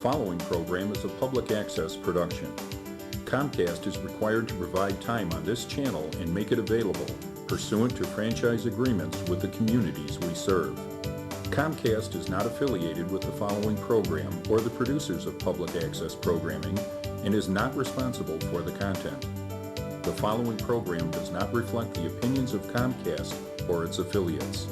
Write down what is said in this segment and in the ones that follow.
Following program is a public access production. Comcast is required to provide time on this channel and make it available pursuant to franchise agreements with the communities we serve. Comcast is not affiliated with the following program or the producers of public access programming and is not responsible for the content. The following program does not reflect the opinions of Comcast or its affiliates.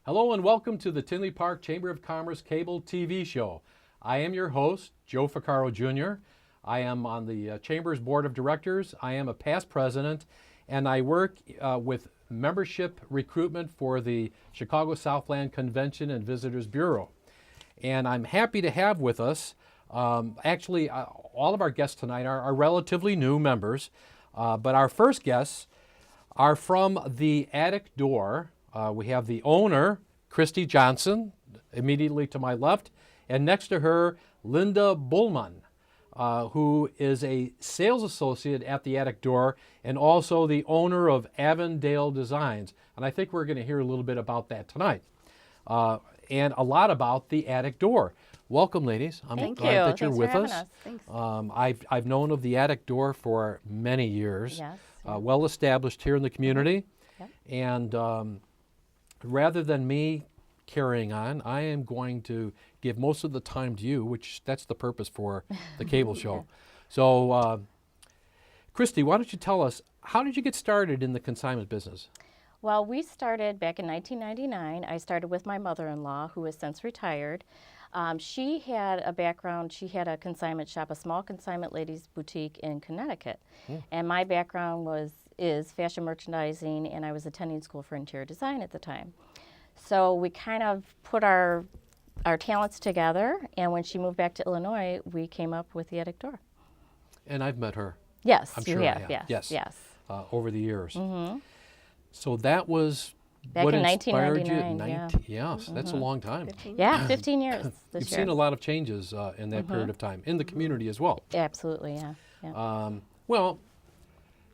Hello and welcome to the Tinley Park Chamber of Commerce cable TV show. I am your host, Joe Ficcaro Jr. I am on the Chamber's Board of Directors. I am a past president, and I work with membership recruitment for the Chicago Southland Convention and Visitors Bureau. And I'm happy to have with us, all of our guests tonight are relatively new members, but our first guests are from the attic door. We have the owner, Christy Johnson, immediately to my left, and next to her, Linda Buhlman, who is a sales associate at the attic door and also the owner of Avondale Designs. And I think we're going to hear a little bit about that tonight, and a lot about the attic door. Welcome, ladies. I'm glad that you're with us. Thanks. I've known of the attic door for many years, Yes. well established here in the community, Yep. and rather than me carrying on, I am going to give most of the time to you, which that's the purpose for the cable show. So, Christy, why don't you tell us, how did you get started in the consignment business? Well, we started back in 1999. I started with my mother-in-law, who has since retired. She had a background, she had a consignment shop, a small consignment ladies boutique in Connecticut. And my background is fashion merchandising, and I was attending school for interior design at the time. So we kind of put our talents together, and when she moved back to Illinois, we came up with the attic door. And I've met her. Yes, I'm you sure have. I have. Yes. Over the years. So that was Back what in inspired you? 1999, Yes, that's a long time. 15 years this You've year. seen a lot of changes in that period of time, in the community as well. Absolutely, yeah. Well,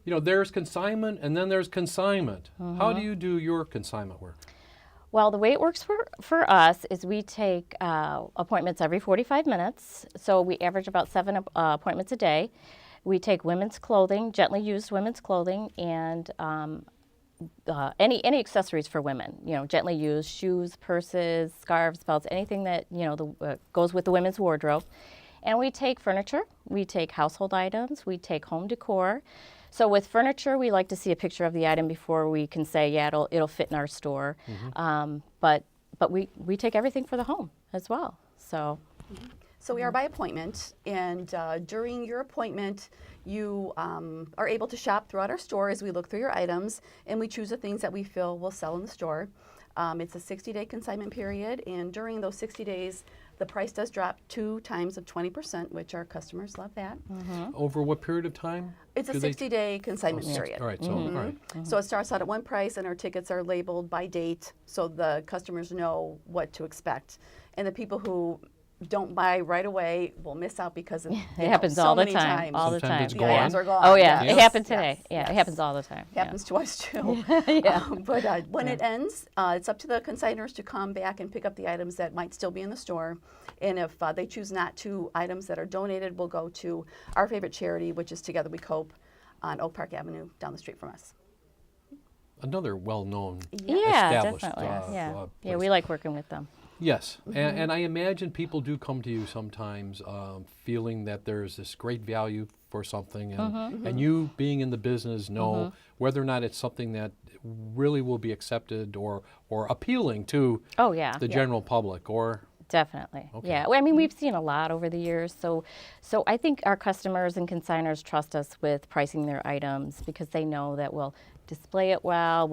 you know, there's consignment and then there's consignment. How do you do your consignment work? Well, the way it works for us is we take appointments every 45 minutes. So we average about 7 appointments a day. We take women's clothing, gently used women's clothing, and any accessories for women. You know, gently used shoes, purses, scarves, belts, anything that goes with the women's wardrobe. And we take furniture. We take household items. We take home decor. So with furniture, we like to see a picture of the item before we can say, yeah, it'll fit in our store. But we take everything for the home as well. So we are by appointment, and during your appointment, you are able to shop throughout our store as we look through your items, and we choose the things that we feel will sell in the store. It's a 60-day consignment period, and during those 60 days, the price does drop 2 times of 20%, which our customers love that. Over what period of time? It's a 60-day consignment period. All right, so all right. So it starts out at one price, and our tickets are labeled by date, so the customers know what to expect. And the people who don't buy right away will miss out because it happens so all the many time. times. All the Sometimes time. it's The gone. items are gone. Oh yeah, Yes. it happened today. Yes. Yeah, Yes. it happens all the time. Happens to us too. Yeah. But when it ends, it's up to the consigners to come back and pick up the items that might still be in the store. And if they choose not to, items that are donated will go to our favorite charity, which is Together We Cope on Oak Park Avenue down the street from us. Another well-known, Yeah, established definitely. Yeah, place. we like working with them. Yes, and I imagine people do come to you sometimes feeling that there's this great value for something, and you being in the business know whether or not it's something that really will be accepted or appealing to Oh yeah. the general public, or Definitely. Okay. Yeah. Well, I mean, we've seen a lot over the years. So I think our customers and consigners trust us with pricing their items because they know that we'll display it well.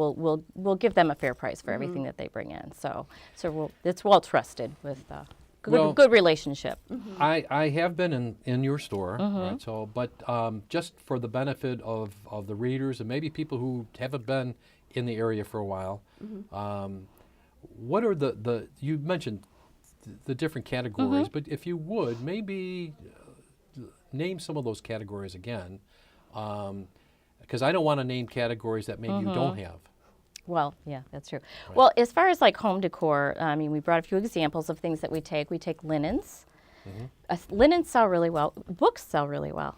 We'll give them a fair price for everything that they bring in. So it's well trusted with good relationship. I have been in your store, right? So, but just for the benefit of the readers and maybe people who haven't been in the area for a while, what are you mentioned the different categories, but if you would maybe name some of those categories again, because I don't want to name categories that maybe you don't have. Well, yeah, that's true. Right. Well, as far as like home decor, I mean, we brought a few examples of things that we take. We take linens. Linens sell really well. Books sell really well.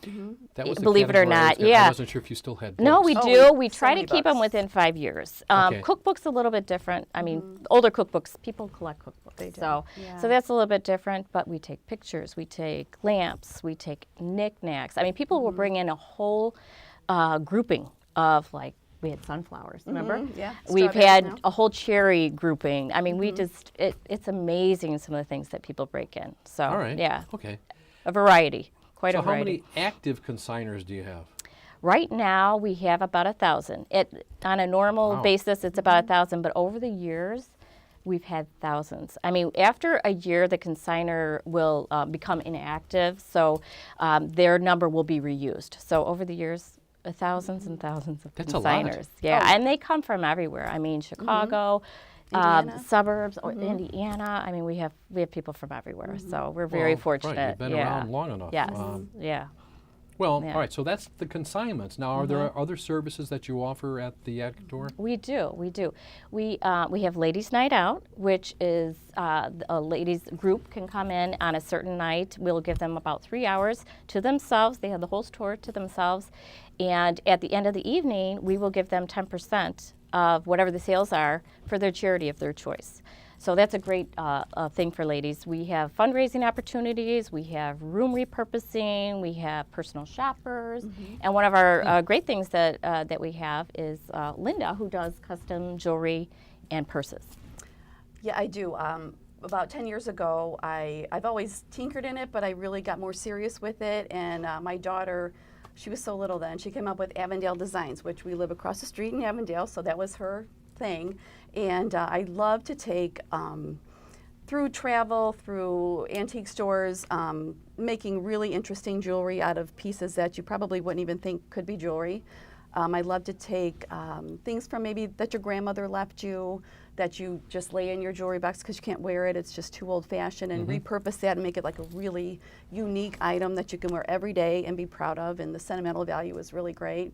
That was the Believe it or category not, I yeah. wasn't sure if you still had books. No, we Oh, do. we- We so try to many keep them books. within 5 years. Okay. Cookbooks a little bit different. I mean, older cookbooks, people collect cookbooks. They do. So Yeah. that's a little bit different. But we take pictures, we take lamps, we take knickknacks. I mean, people will bring in a whole grouping of like. We had sunflowers, remember? Yeah. We've Strawberries had now. a whole cherry grouping. I mean, we just, it's amazing some of the things that people break in. So, All right. yeah, Okay. a variety, quite So a how variety. many active consigners do you have? Right now, we have about 1,000. On a normal Wow. basis, it's about 1,000, but over the years, we've had thousands. I mean, after a year, the consignor will become inactive, so their number will be reused. So over the years, thousands and thousands of That's a lot. consigners. Yeah, and they come from everywhere. I mean, Chicago, Indiana. suburbs, or Indiana. I mean, we have people from everywhere, so we're very Well, fortunate. Right, you've been yeah. around long enough. Yes. Yeah. Well, Yeah. all right, so that's the consignments. Now, are there other services that you offer at the attic door? We do. We have Ladies' Night Out, which is a ladies group can come in on a certain night. We'll give them about 3 hours to themselves. They have the whole store to themselves. And at the end of the evening, we will give them 10% of whatever the sales are for their charity of their choice. So that's a great thing for ladies. We have fundraising opportunities, we have room repurposing, we have personal shoppers, and one of our great things that we have is Linda, who does custom jewelry and purses. Yeah, I do. About 10 years ago, I've always tinkered in it, but I really got more serious with it. And my daughter, she was so little then, she came up with Avondale Designs, which we live across the street in Avondale, so that was her thing. And I love to take, through travel, through antique stores, making really interesting jewelry out of pieces that you probably wouldn't even think could be jewelry. I love to take things from maybe that your grandmother left you, that you just lay in your jewelry box because you can't wear it, it's just too old-fashioned, and repurpose that and make it like a really unique item that you can wear every day and be proud of, and the sentimental value is really great.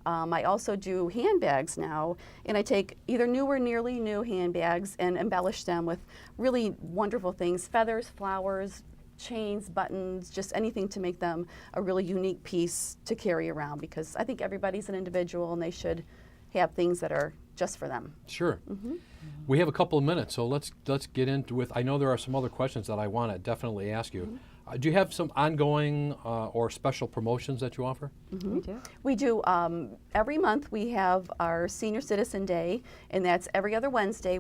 I also do handbags now, and I take either new or nearly new handbags and embellish them with really wonderful things, feathers, flowers, chains, buttons, just anything to make them a really unique piece to carry around, because I think everybody's an individual and they should have things that are just for them. Sure. We have a couple of minutes, so let's get into with. I know there are some other questions that I want to definitely ask you. Do you have some ongoing or special promotions that you offer? We do. We do. Every month we have our Senior Citizen Day, and that's every other Wednesday.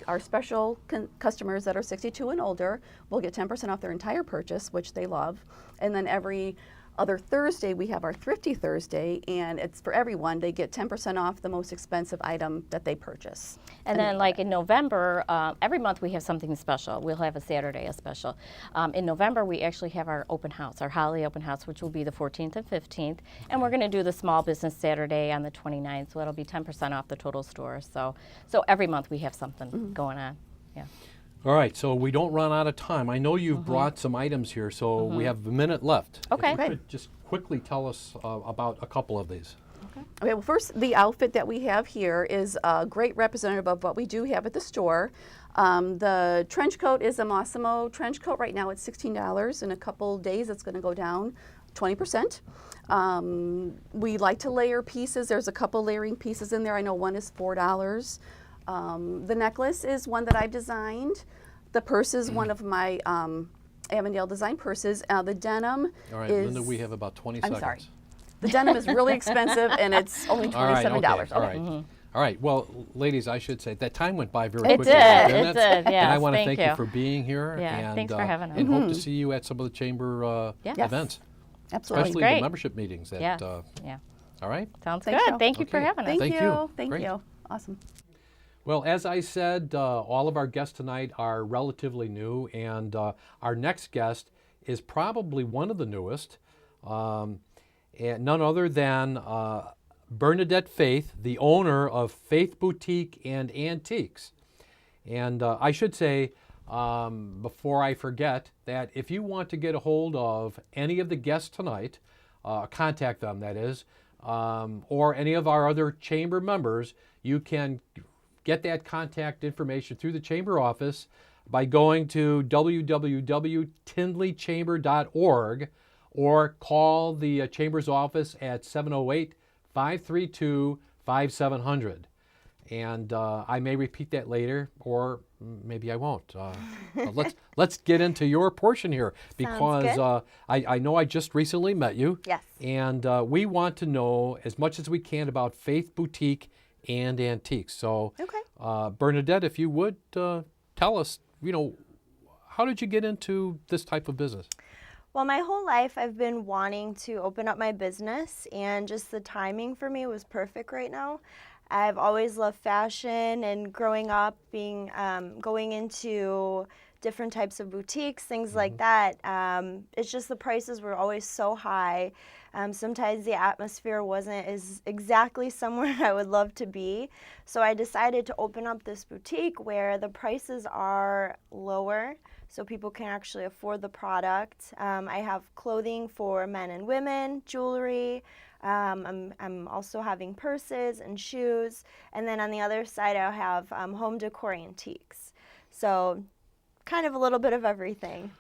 Our special customers that are 62 and older will get 10% off their entire purchase, which they love. And then every other Thursday we have our Thrifty Thursday, and it's for everyone. They get 10% off the most expensive item that they purchase. And then like in November, every month we have something special. We'll have a Saturday, a special. In November, we actually have our open house, our holiday open house, which will be the 14th and 15th. And we're going to do the Small Business Saturday on the 29th, so it'll be 10% off the total store. So every month we have something going on. Yeah. All right, so we don't run out of time. I know you've brought some items here, so we have a minute left. Okay. If you could just quickly tell us about a couple of these. Okay, well, first, the outfit that we have here is a great representative of what we do have at the store. The trench coat is a Massimo trench coat. Right now it's $16. In a couple days it's going to go down 20%. We like to layer pieces. There's a couple layering pieces in there. I know one is $4. The necklace is one that I've designed. The purse is one of my Avondale Design purses. The denim All right, is... Linda, we have about 20 I'm seconds. sorry. The denim is really expensive, and it's only $27. All right, okay. All right. All All right. Well, ladies, I should say that time went by very It quickly. did. Didn't It did. And I Yes, want to thank thank you you. for being here. Yeah, And, thanks for having us. And hope to see you at some of the chamber Yes. events, Absolutely. especially Great. the membership meetings. That, Yeah. All right. Sounds Thanks, good. Joe. Thank you for Okay. having us. Thank Thank you. you. Thank Great. you. Awesome. Well, as I said, all of our guests tonight are relatively new, and our next guest is probably one of the newest, and none other than Bernadette Faith, the owner of Faith Boutique and Antiques. And I should say, before I forget, that if you want to get a hold of any of the guests tonight, contact them, that is, or any of our other chamber members, you can get that contact information through the chamber office by going to www.tinleychamber.org or call the chamber's office at 708-532-5700. And I may repeat that later, or maybe I won't. Let's get into your portion here, because I know I just recently met you. Yes. And we want to know as much as we can about Faith Boutique and Antiques. So, Okay. Bernadette, if you would tell us, how did you get into this type of business? Well, my whole life I've been wanting to open up my business, and just the timing for me was perfect right now. I've always loved fashion, and growing up being going into different types of boutiques, things like that. It's just the prices were always so high. Sometimes the atmosphere wasn't exactly somewhere I would love to be. So I decided to open up this boutique where the prices are lower, so people can actually afford the product. I have clothing for men and women, jewelry. I'm also having purses and shoes. And then on the other side, I'll have home decor antiques. So kind of a little bit of everything.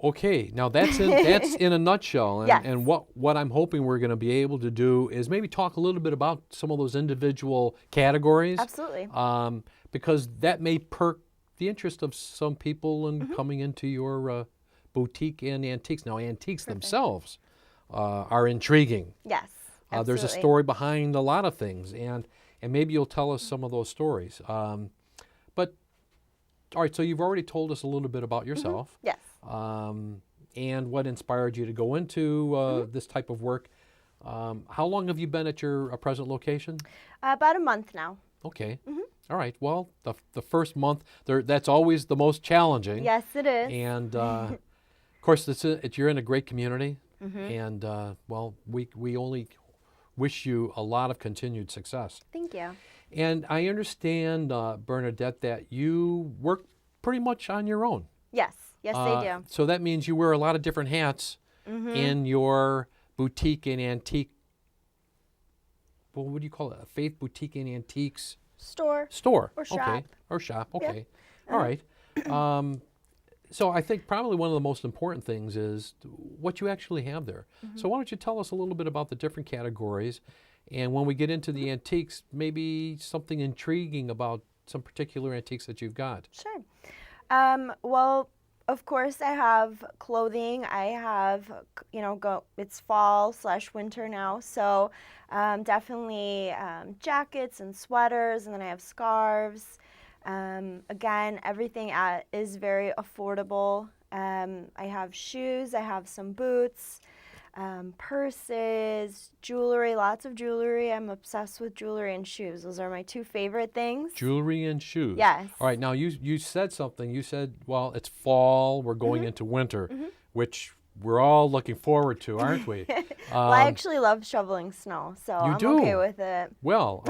Okay, now that's in a nutshell, and, Yes. and what I'm hoping we're going to be able to do is maybe talk a little bit about some of those individual categories. Absolutely. Because that may perk the interest of some people in coming into your boutique and antiques. Now, antiques themselves are intriguing. Yes. Absolutely. There's a story behind a lot of things, and maybe you'll tell us some of those stories. But all right, so you've already told us a little bit about yourself. Yes. And what inspired you to go into this type of work. How long have you been at your present location? About a month now. Okay. All right. Well, the first month, that's always the most challenging. Yes, it is. And of course, you're in a great community. And well, we only wish you a lot of continued success. Thank you. And I understand, Bernadette, that you work pretty much on your own. Yes. Yes, they do. So that means you wear a lot of different hats in your boutique and antique. Well, what do you call it? A Faith Boutique and Antiques Store. Or shop. Okay. Or shop. Yeah. Okay. All right. So I think probably one of the most important things is what you actually have there. So why don't you tell us a little bit about the different categories, and when we get into the antiques, maybe something intriguing about some particular antiques that you've got. Sure. Well, of course, I have clothing. I have, it's fall/winter now, so definitely jackets and sweaters, and then I have scarves. Again, everything is very affordable. I have shoes, I have some boots, purses, jewelry, lots of jewelry. I'm obsessed with jewelry and shoes. Those are my two favorite things. Jewelry and shoes. Yes. All right. Now you said something. You said, well, it's fall. We're going into winter, which we're all looking forward to, aren't we? Well, I actually love shoveling snow, so I'm okay with it. Well,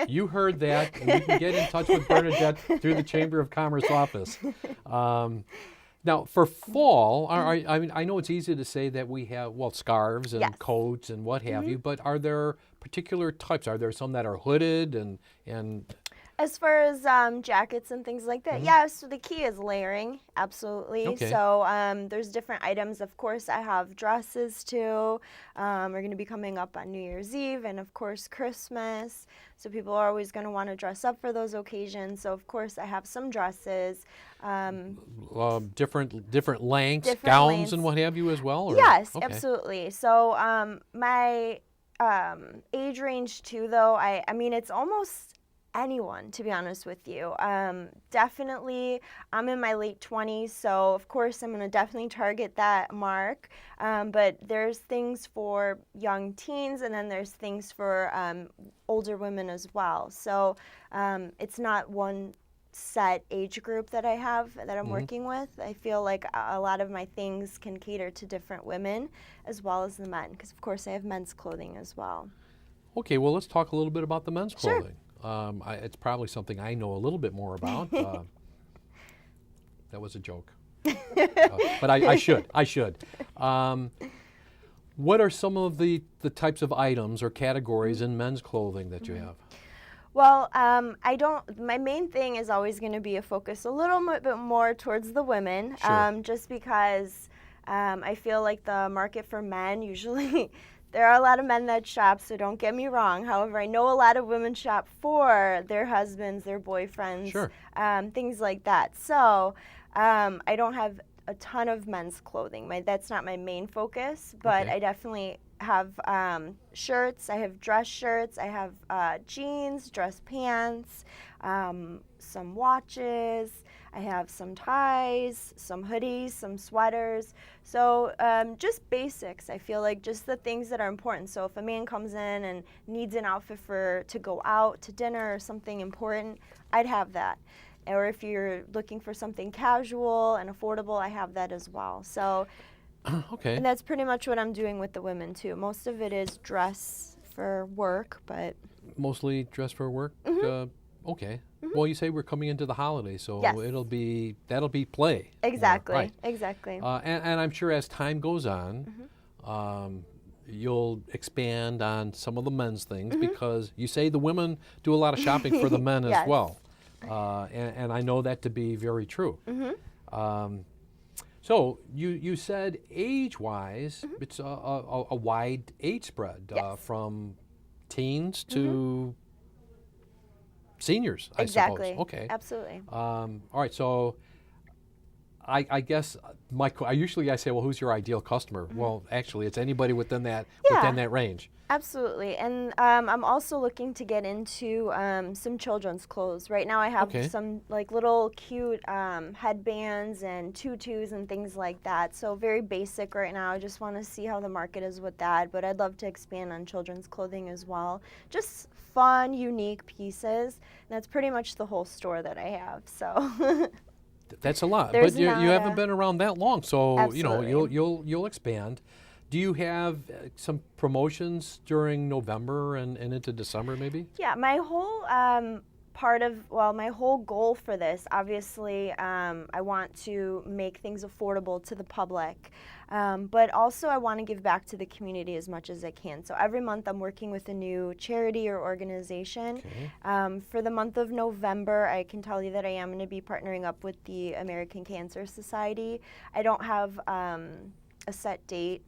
you heard that, and you can get in touch with Bernadette through the Chamber of Commerce office. Now, for fall, I mean, I know it's easy to say that we have, scarves and Yes. coats and what have you, but are there particular types? Are there some that are hooded and As far as jackets and things like that, yeah, so the key is layering, absolutely. Okay. So there's different items. Of course, I have dresses too. We're going to be coming up on New Year's Eve and, of course, Christmas. So people are always going to want to dress up for those occasions. So, of course, I have some dresses. different lengths, Different gowns lengths. and what have you as well? Or? Yes, Okay. absolutely. So my age range too, though, I mean, it's almost anyone, to be honest with you. Definitely, I'm in my late 20s, so of course I'm going to definitely target that mark. But there's things for young teens, and then there's things for older women as well. So it's not one set age group that I have that I'm working with. I feel like a lot of my things can cater to different women as well as the men, because of course I have men's clothing as well. Okay, well, let's talk a little bit about the men's Sure. clothing. It's probably something I know a little bit more about. That was a joke. But I should. What are some of the types of items or categories in men's clothing that you have? Well, my main thing is always going to be a focus a little bit more towards the women, Sure. just because I feel like the market for men usually, there are a lot of men that shop, so don't get me wrong. However, I know a lot of women shop for their husbands, their boyfriends, Sure. things like that. So I don't have a ton of men's clothing. That's not my main focus, but Okay. I definitely have shirts. I have dress shirts. I have jeans, dress pants, some watches. I have some ties, some hoodies, some sweaters. So just basics. I feel like just the things that are important. So if a man comes in and needs an outfit to go out to dinner or something important, I'd have that. Or if you're looking for something casual and affordable, I have that as well. So, Okay. and that's pretty much what I'm doing with the women too. Most of it is dress for work, but Mostly dress for work? Okay. Well, you say we're coming into the holidays, so Yes. that'll be play. exactly, Right. exactly. And I'm sure as time goes on, you'll expand on some of the men's things because you say the women do a lot of shopping for the men as Yes. well. And I know that to be very true. So you said age-wise, it's a wide age spread Yes. from teens to seniors, I Exactly. suppose. Okay. Absolutely. All right. So I guess I usually say, well, who's your ideal customer? Well, actually, it's anybody within that range. Absolutely. And I'm also looking to get into some children's clothes. Right now I have Okay. some like little cute headbands and tutus and things like that. So very basic right now. I just want to see how the market is with that. But I'd love to expand on children's clothing as well. Just fun, unique pieces. And that's pretty much the whole store that I have. So That's a lot, There's but you not haven't a- been around that long, so Absolutely. you'll expand. Do you have some promotions during November and into December, maybe? Yeah, my whole my whole goal for this, obviously, I want to make things affordable to the public, but also I want to give back to the community as much as I can. So every month I'm working with a new charity or organization. Okay. For the month of November, I can tell you that I am going to be partnering up with the American Cancer Society. I don't have a set date,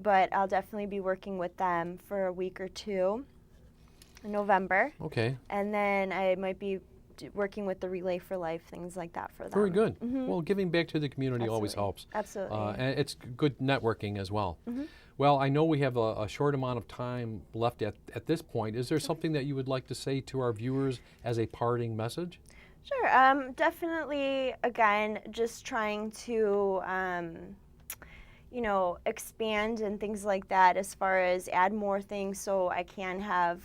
but I'll definitely be working with them for a week or two in November. Okay. And then I might be working with the Relay for Life, things like that for them. Very good. Well, giving back to the community always Absolutely. helps. Absolutely. And it's good networking as well. Well, I know we have a short amount of time left at this point. Is there something that you would like to say to our viewers as a parting message? Sure. Definitely, again, just trying to expand and things like that as far as add more things so I can have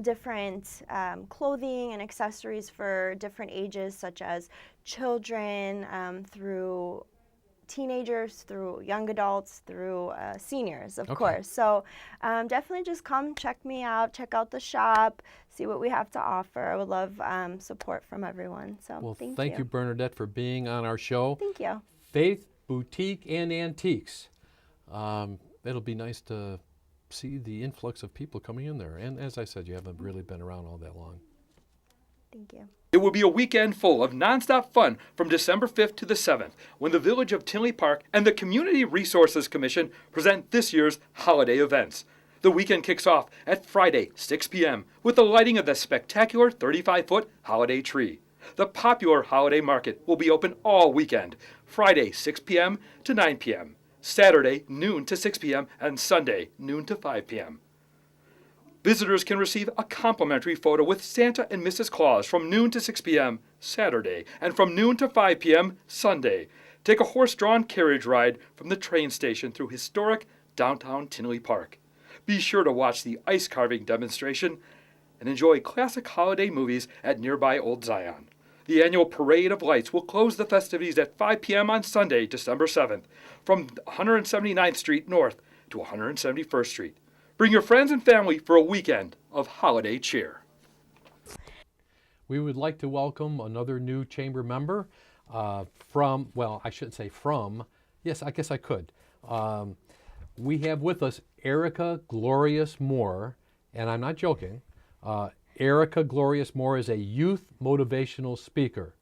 different clothing and accessories for different ages, such as children, through teenagers, through young adults, through seniors, of course. So definitely just come check me out, check out the shop, see what we have to offer. I would love support from everyone. So Well, thank you, Bernadette, for being on our show. Thank you. Faith Boutique and Antiques. It'll be nice to see the influx of people coming in there. And as I said, you haven't really been around all that long. Thank you. It will be a weekend full of nonstop fun from December 5th to the 7th when the Village of Tinley Park and the Community Resources Commission present this year's holiday events. The weekend kicks off at Friday, 6 p.m. with the lighting of the spectacular 35-foot holiday tree. The popular holiday market will be open all weekend, Friday 6 p.m. to 9 p.m., Saturday noon to 6 p.m., and Sunday noon to 5 p.m. Visitors can receive a complimentary photo with Santa and Mrs. Claus from noon to 6 p.m. Saturday and from noon to 5 p.m. Sunday. Take a horse-drawn carriage ride from the train station through historic downtown Tinley Park. Be sure to watch the ice carving demonstration and enjoy classic holiday movies at nearby Old Zion. The annual Parade of Lights will close the festivities at 5 p.m. on Sunday, December 7th, from 179th Street North to 171st Street. Bring your friends and family for a weekend of holiday cheer. We would like to welcome another new chamber member from, well, I shouldn't say from, yes, I guess I could. We have with us Erica Glorious Moore, and I'm not joking. Erica Glorious Moore is a youth motivational speaker,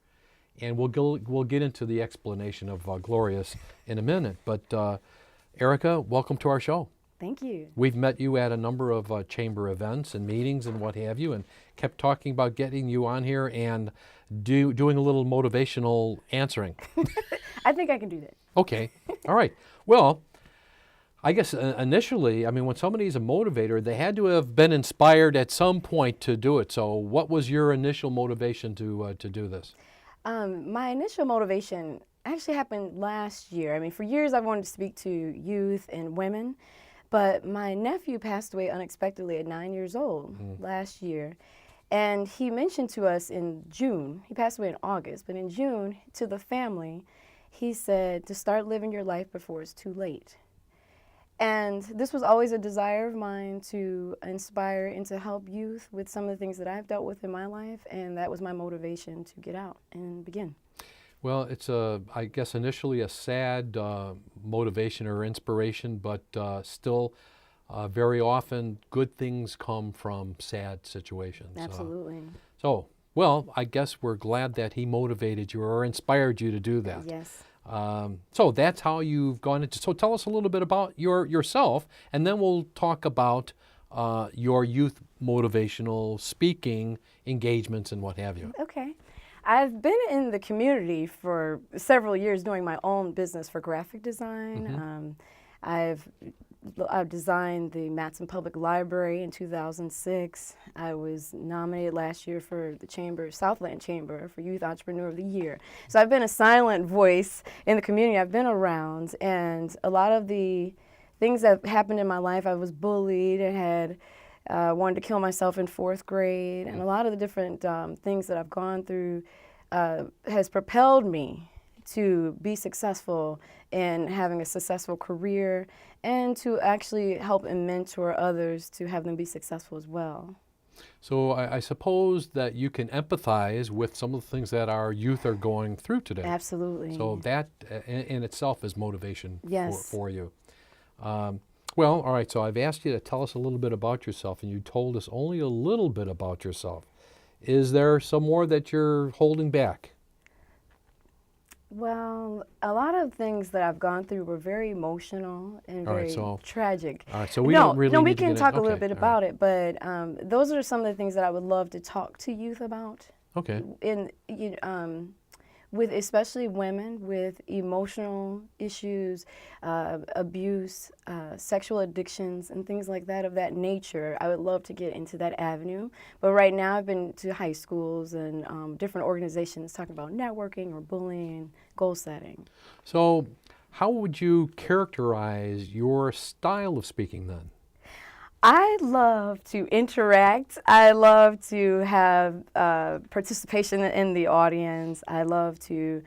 and we'll get into the explanation of Glorious in a minute. But Erica, welcome to our show. Thank you. We've met you at a number of chamber events and meetings and what have you, and kept talking about getting you on here and doing a little motivational answering. I think I can do that. Okay. All right. Well, I guess initially, I mean, when somebody's a motivator, they had to have been inspired at some point to do it. So what was your initial motivation to do this? My initial motivation actually happened last year. I mean, for years I wanted to speak to youth and women, but my nephew passed away unexpectedly at 9 years old last year. And he mentioned to us in June, he passed away in August, but in June, to the family, he said to start living your life before it's too late. And this was always a desire of mine to inspire and to help youth with some of the things that I've dealt with in my life, and that was my motivation to get out and begin. Well, it's I guess initially a sad motivation or inspiration, but still very often good things come from sad situations. Absolutely. Well, I guess we're glad that he motivated you or inspired you to do that. Yes. So that's how you've gone into. So tell us a little bit about yourself, and then we'll talk about your youth motivational speaking engagements and what have you. Okay. I've been in the community for several years doing my own business for graphic design. I've designed the Matson Public Library in 2006. I was nominated last year for the Southland Chamber for Youth Entrepreneur of the Year. So I've been a silent voice in the community. I've been around, and a lot of the things that happened in my life, I was bullied and had wanted to kill myself in 4th grade, and a lot of the different things that I've gone through has propelled me to be successful in having a successful career and to actually help and mentor others to have them be successful as well. So I suppose that you can empathize with some of the things that our youth are going through today. Absolutely. So that in itself is motivation for you. Well, all right, so I've asked you to tell us a little bit about yourself, and you told us only a little bit about yourself. Is there some more that you're holding back? Well, a lot of things that I've gone through were very emotional and very tragic. All right, so we don't really we need to can get talk in, a little bit about it, but those are some of the things that I would love to talk to youth about. Okay. With especially women with emotional issues, abuse, sexual addictions, and things like that of that nature. I would love to get into that avenue. But right now I've been to high schools and different organizations talking about networking or bullying, goal setting. So how would you characterize your style of speaking then? I love to interact. I love to have participation in the audience. I love to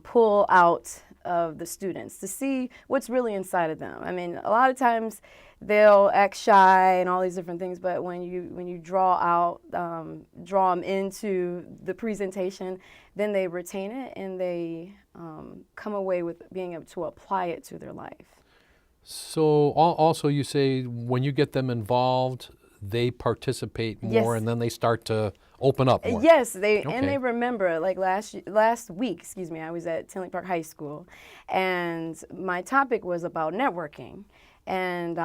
pull out of the students to see what's really inside of them. I mean, a lot of times they'll act shy and all these different things, but when you draw them into the presentation, then they retain it and they come away with being able to apply it to their life. So also you say when you get them involved, they participate more, and then they start to open up more. Yes, and they remember. Like last week, I was at Tinley Park High School, and my topic was about networking, and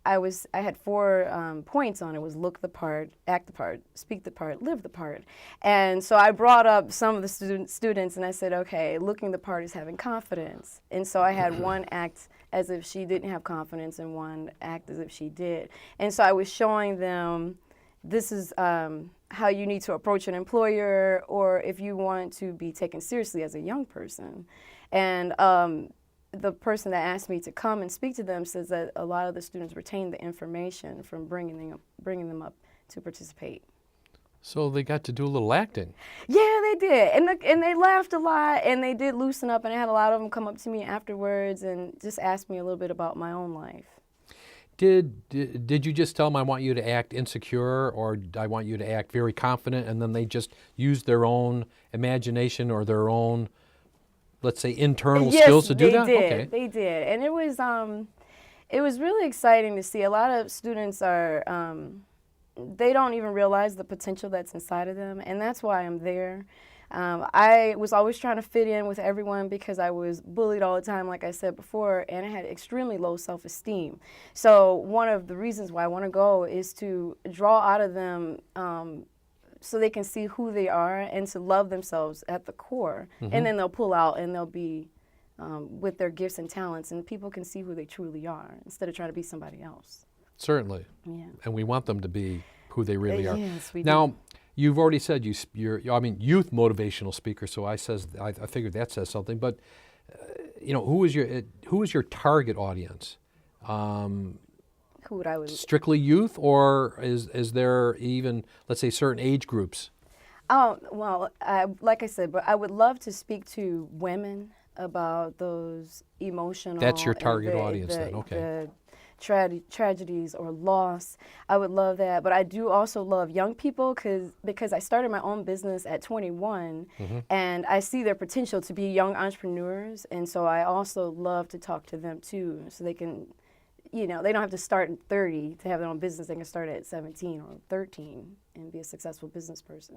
I had 4 points on it. Was look the part, act the part, speak the part, live the part. And so I brought up some of the students and I said, okay, looking the part is having confidence. And so I had one act as if she didn't have confidence and wanted to act as if she did. And so I was showing them, this is how you need to approach an employer, or if you want to be taken seriously as a young person. And the person that asked me to come and speak to them says that a lot of the students retain the information from bringing them up to participate. So they got to do a little acting. Yeah, they did, and they laughed a lot, and they did loosen up, and I had a lot of them come up to me afterwards and just ask me a little bit about my own life. Did you just tell them, I want you to act insecure, or I want you to act very confident, and then they just used their own imagination or their own, let's say, internal skills to do that? Yes, Okay. they did, and it was really exciting to see. A lot of students are, they don't even realize the potential that's inside of them, and that's why I'm there. I was always trying to fit in with everyone because I was bullied all the time, like I said before, and I had extremely low self-esteem. So one of the reasons why I want to go is to draw out of them so they can see who they are and to love themselves at the core. And then they'll pull out and they'll be with their gifts and talents, and people can see who they truly are instead of trying to be somebody else. Certainly. Yeah. And we want them to be who they really are. Yes, we Now, do. you've already said you're youth motivational speaker, so I figured that says something. But who is your target audience? Who would I would? Strictly youth, or is there even, let's say, certain age groups? Oh, well, like I said, but I would love to speak to women about those emotional. That's your and target audience then, okay. The tragedies or loss. I would love that, but I do also love young people because I started my own business at 21, and I see their potential to be young entrepreneurs, and so I also love to talk to them too, so they can, they don't have to start at 30 to have their own business. They can start at 17 or 13 and be a successful business person.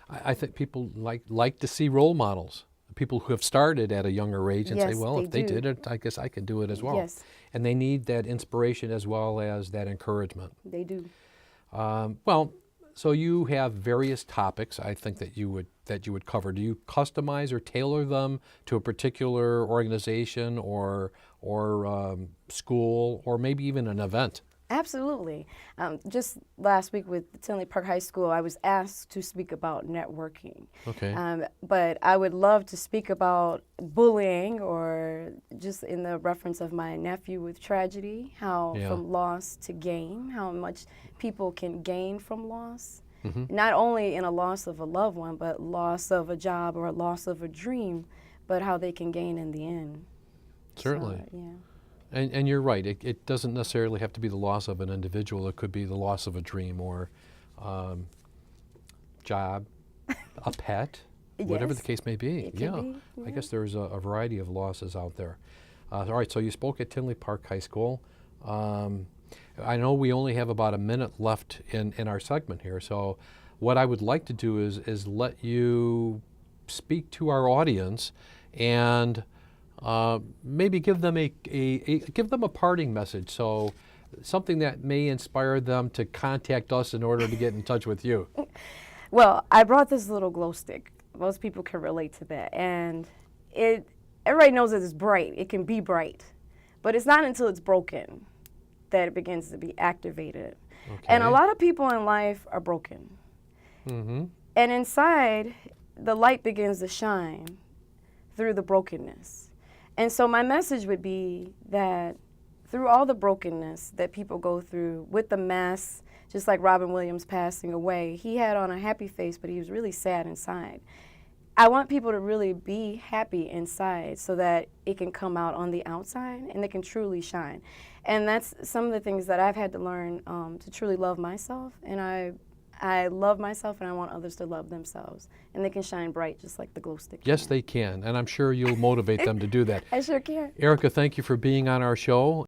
I think people like to see role models, people who have started at a younger age and say, Yes, well, they if they do. did it, I guess I can do it as well. Yes. And they need that inspiration as well as that encouragement. They do. So you have various topics, I think, that you would cover. Do you customize or tailor them to a particular organization or school, or maybe even an event? Absolutely. Just last week with Tinley Park High School, I was asked to speak about networking. Okay. But I would love to speak about bullying, or just in the reference of my nephew with tragedy, how from loss to gain, how much people can gain from loss. Not only in a loss of a loved one, but loss of a job or a loss of a dream, but how they can gain in the end. Certainly. So, yeah. And you're right. It doesn't necessarily have to be the loss of an individual. It could be the loss of a dream or job, a pet, whatever the case may be. It could be, I guess there's a variety of losses out there. All right, so you spoke at Tinley Park High School. I know we only have about a minute left in our segment here, so what I would like to do is let you speak to our audience and maybe give them give them a parting message, so something that may inspire them to contact us in order to get in touch with you. Well, I brought this little glow stick. Most people can relate to that, and everybody knows that it's bright. It can be bright, but it's not until it's broken that it begins to be activated. Okay. And a lot of people in life are broken. And inside, the light begins to shine through the brokenness. And so my message would be that through all the brokenness that people go through with the mess, just like Robin Williams passing away, he had on a happy face, but he was really sad inside. I want people to really be happy inside so that it can come out on the outside and they can truly shine. And that's some of the things that I've had to learn to truly love myself. And I love myself, and I want others to love themselves. And they can shine bright just like the glow stick. Yes, they can, and I'm sure you'll motivate them to do that. I sure can. Erica, thank you for being on our show.